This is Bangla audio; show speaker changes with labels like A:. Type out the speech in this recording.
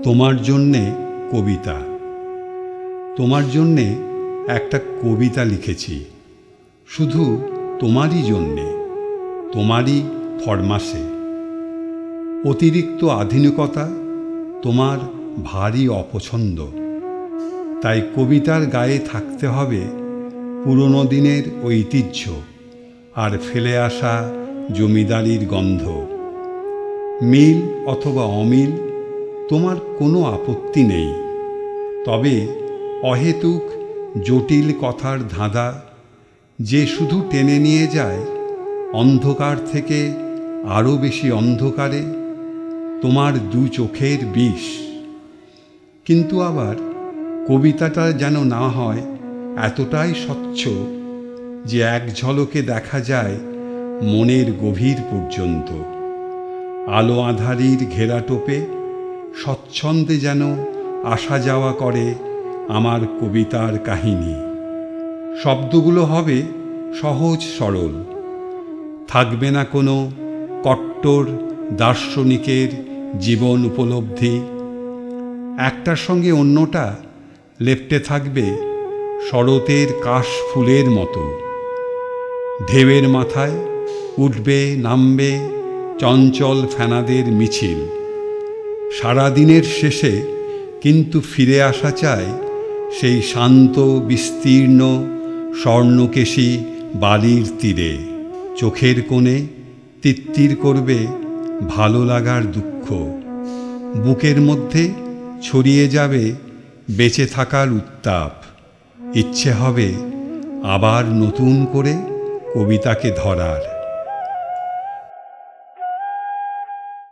A: তোমার জন্যে কবিতা। তোমার জন্যে একটা কবিতা লিখেছি, শুধু তোমারই জন্যে, তোমারই ফরমাসে। অতিরিক্ত আধুনিকতা তোমার ভারী অপছন্দ, তাই কবিতার গায়ে থাকতে হবে পুরনো দিনের ঐতিহ্য আর ফেলে আসা জমিদারির গন্ধ। মিল অথবা অমিল তোমার কোনো আপত্তি নেই, তবে অহেতুক জটিল কথার ধাঁধা যে শুধু টেনে নিয়ে যায় অন্ধকার থেকে আরও বেশি অন্ধকারে, তোমার দু চোখের বিষ। কিন্তু আবার কবিতাটা যেন না হয় এতটাই স্বচ্ছ যে এক ঝলকে দেখা যায় মনের গভীর পর্যন্ত। আলো আঁধারির ঘেরাটোপে স্বচ্ছন্দে যেন আসা যাওয়া করে আমার কবিতার কাহিনী। শব্দগুলো হবে সহজ সরল, থাকবে না কোনো কট্টর দার্শনিকের জীবন উপলব্ধি। একটার সঙ্গে অন্যটা লেপ্টে থাকবে শরতের কাশ ফুলের মতো। ঢেউয়ের মাথায় উঠবে নামবে চঞ্চল ফেনাদের মিছিল। সারাদিনের শেষে কিন্তু ফিরে আসা চায় সেই শান্ত বিস্তীর্ণ স্বর্ণকেশী বালির তীরে। চোখের কোণে তিত্তির করবে ভালো লাগার দুঃখ, বুকের মধ্যে ছড়িয়ে যাবে বেঁচে থাকার উত্তাপ। ইচ্ছে হবে আবার নতুন করে কবিতাকে ধরার।